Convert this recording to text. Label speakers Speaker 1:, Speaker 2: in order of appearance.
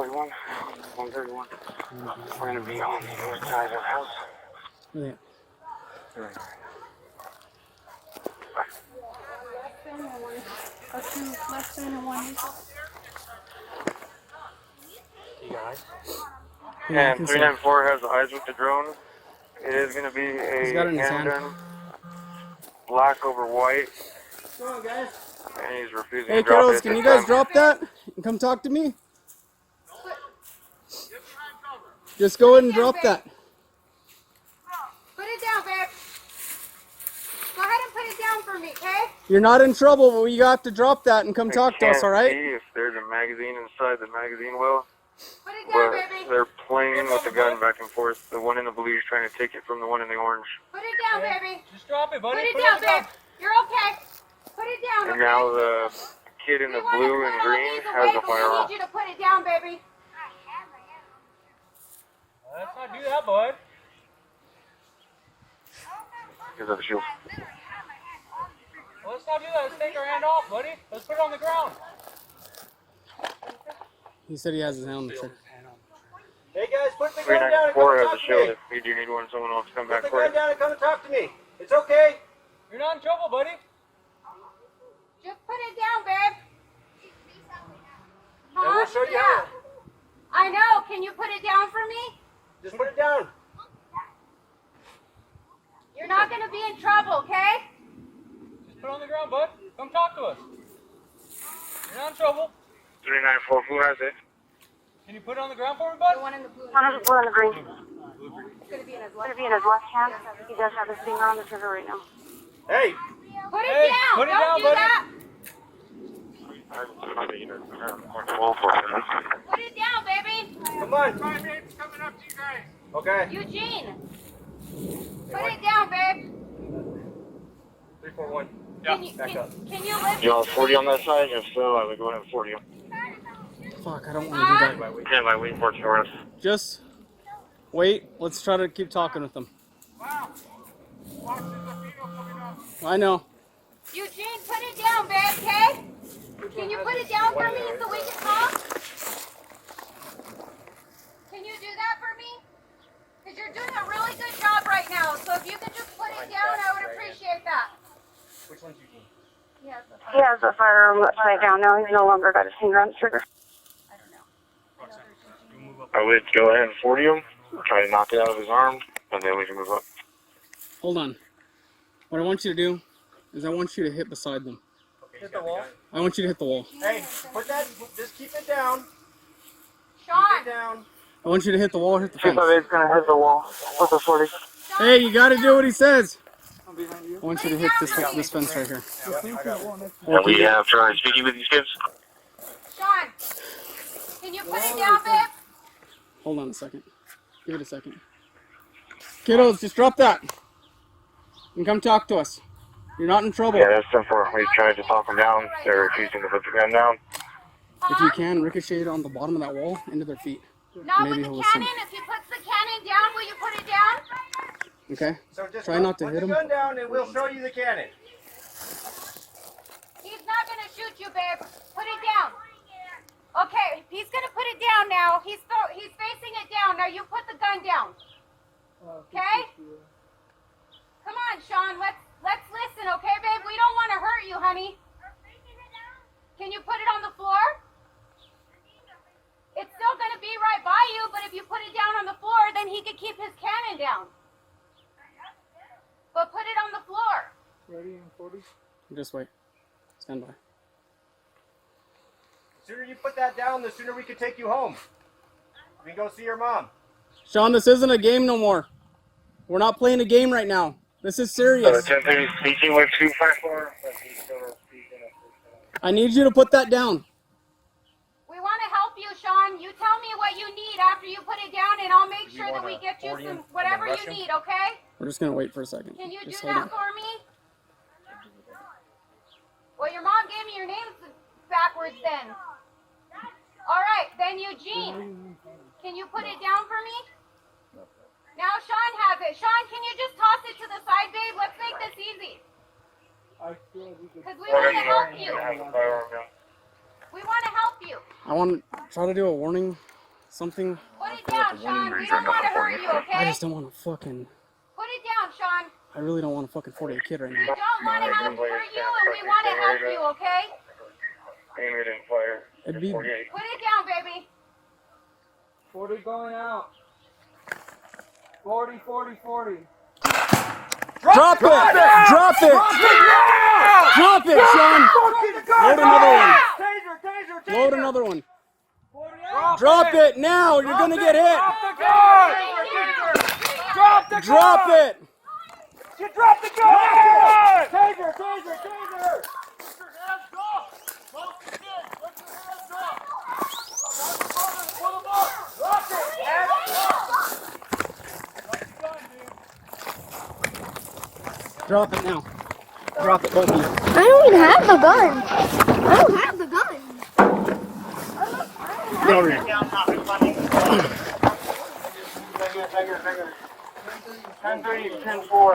Speaker 1: 41, 131. We're going to be on the north side of the house.
Speaker 2: Yeah.
Speaker 1: Right.
Speaker 3: Less than and one.
Speaker 1: You guys? And 394 has eyes with the drone. It is going to be a handgun, black over white.
Speaker 2: Come on, guys.
Speaker 1: And he's refusing
Speaker 2: Hey,
Speaker 1: to drop it.
Speaker 2: kiddos, can you guys drop that and come talk to me? Just go ahead and drop that.
Speaker 3: Put it down, babe. Go ahead and put it down for me, okay?
Speaker 2: You're not in trouble, but you have to drop that and come talk to us, all right?
Speaker 1: See if there's a magazine inside the magazine well.
Speaker 3: Put it down,
Speaker 1: But
Speaker 3: baby.
Speaker 1: they're playing with the gun back and forth. The one in the blue is trying to take it from the one in the orange.
Speaker 3: Put it down, baby.
Speaker 4: Just drop it, buddy.
Speaker 3: Put it down, babe. You're okay. Put it down,
Speaker 1: And
Speaker 3: okay?
Speaker 1: now the kid in the blue and green has a
Speaker 3: We
Speaker 1: firearm.
Speaker 3: need you to put it down, baby.
Speaker 4: Let's not do that, bud.
Speaker 1: Here's the shield.
Speaker 4: Let's not do that. Let's take our hand off, buddy. Let's put it on the ground.
Speaker 2: He said he has his hand on the trigger.
Speaker 4: Hey, guys, put the gun down and
Speaker 1: 394
Speaker 4: come
Speaker 1: has
Speaker 4: talk
Speaker 1: a
Speaker 4: to
Speaker 1: shield
Speaker 4: me.
Speaker 1: if you do need one. Someone else come back
Speaker 4: Put the
Speaker 1: for
Speaker 4: gun
Speaker 1: it.
Speaker 4: down and come and talk to me. It's okay. You're not in trouble, buddy.
Speaker 3: Just put it down, babe.
Speaker 4: And we'll show you how.
Speaker 3: I know. Can you put it down for me?
Speaker 4: Just put it down.
Speaker 3: You're not going to be in trouble, okay?
Speaker 4: Just put it on the ground, bud. Come talk to us. You're not in trouble.
Speaker 1: 394, who has it?
Speaker 4: Can you put it on the ground for me, bud?
Speaker 3: The one in the blue.
Speaker 5: One in the green.
Speaker 3: It's going to be in his
Speaker 5: It's going
Speaker 3: left.
Speaker 5: to be in his left hand. He does have his finger on the trigger right now.
Speaker 4: Hey.
Speaker 3: Put it
Speaker 4: Hey,
Speaker 3: down.
Speaker 4: put it
Speaker 3: Don't
Speaker 4: down,
Speaker 3: do
Speaker 4: buddy.
Speaker 3: that. Put it down, baby.
Speaker 4: Come on.
Speaker 1: Coming up to you guys.
Speaker 4: Okay.
Speaker 3: Eugene. Put it down, babe.
Speaker 4: 341.
Speaker 3: Can you,
Speaker 4: back up.
Speaker 3: Can you lift
Speaker 1: You all
Speaker 3: it?
Speaker 1: 40 on that side? If so, I would go ahead and 40 him.
Speaker 2: Fuck, I don't want to do that.
Speaker 1: Yeah, by waiting for it to rest.
Speaker 2: Just wait. Let's try to keep talking with them. I know.
Speaker 3: Eugene, put it down, babe, okay? Can you put it down for me so we can talk? Can you do that for me? Because you're doing a really good job right now. So if you could just put it down, I would appreciate that.
Speaker 4: Which one's Eugene?
Speaker 3: Yes.
Speaker 5: He has the firearm upside down now. He's no longer got his finger on the trigger.
Speaker 3: I don't know.
Speaker 1: I would go ahead and 40 him, try to knock it out of his arm, and then we can move up.
Speaker 2: Hold on. What I want you to do is I want you to hit beside them.
Speaker 4: Hit the wall.
Speaker 2: I want you to hit the wall.
Speaker 4: Hey, put that. Just keep it down. Keep it
Speaker 3: Sean,
Speaker 4: down.
Speaker 2: I want you to hit the wall or hit the fence.
Speaker 1: 258's gonna hit the wall with the 40.
Speaker 2: Hey, you gotta do what he says. I want you to hit this fence right here.
Speaker 1: And we have tried speaking with these kids.
Speaker 3: Sean, can you put it down, babe?
Speaker 2: Hold on a second. Give it a second. Kiddos, just drop that. And come talk to us. You're not in trouble.
Speaker 1: Yeah, that's 10-4. We tried to talk them down. They're refusing to put the gun down.
Speaker 2: If you can, ricochet it on the bottom of that wall into their feet.
Speaker 3: Not
Speaker 2: Maybe
Speaker 3: with
Speaker 2: he'll
Speaker 3: the
Speaker 2: listen.
Speaker 3: cannon. If he puts the cannon down, will you put it down?
Speaker 2: Okay?
Speaker 4: So just
Speaker 2: Try not to
Speaker 4: put
Speaker 2: hit
Speaker 4: the
Speaker 2: him.
Speaker 4: gun down and we'll show you the cannon.
Speaker 3: He's not going to shoot you, babe. Put it down. Okay, he's going to put it down now. He's facing it down. Now you put the gun down. Okay? Come on, Sean. Let's listen, okay, babe? We don't want to hurt you, honey. Can you put it on the floor? It's still going to be right by you, but if you put it down on the floor, then he could keep his cannon down. But put it on the floor.
Speaker 2: Ready in 40? Just wait. Stand by.
Speaker 4: The sooner you put that down, the sooner we can take you home. We can go see your mom.
Speaker 2: Sean, this isn't a game no more. We're not playing a game right now. This is serious.
Speaker 1: 10-3 speaking with 254.
Speaker 2: I need you to put that down.
Speaker 3: We want to help you, Sean. You tell me what you need after you put it down, and I'll make sure that we get you some whatever you need, okay?
Speaker 2: We're just going to wait for a second.
Speaker 3: Can you do
Speaker 2: Just hold
Speaker 3: that
Speaker 2: on.
Speaker 3: for me? Well, your mom gave me your name backwards then. All right, then Eugene. Can you put it down for me? Now Sean has it. Sean, can you just toss it to the side, babe? Let's make this easy. Because we want to help you. We want to help you.
Speaker 2: I want to try to do a warning Something.
Speaker 3: Put it down, Sean. We don't want to hurt you, okay?
Speaker 2: I just don't want to fucking.
Speaker 3: Put it down, Sean.
Speaker 2: I really don't want to fucking 40 a kid right
Speaker 3: We
Speaker 2: now.
Speaker 3: don't want to hurt you, and we want to help you, okay?
Speaker 1: Amy didn't fire.
Speaker 2: It'd be.
Speaker 1: 48.
Speaker 3: Put it down, baby.
Speaker 4: 40 going out. 40, 40, 40.
Speaker 2: Drop it! Drop it! Drop it, Sean! Load another one.
Speaker 4: Taser, taser, taser.
Speaker 2: Load another one.
Speaker 4: 40 out.
Speaker 2: Drop it now! You're gonna get hit!
Speaker 4: Drop the gun! Drop the gun!
Speaker 2: Drop it!
Speaker 4: You dropped the gun! Taser, taser, taser!
Speaker 2: Drop it now. Drop it, both of you.
Speaker 6: I don't even have the gun. I don't have the gun.
Speaker 2: Get over here.
Speaker 1: 10-3, 10-4.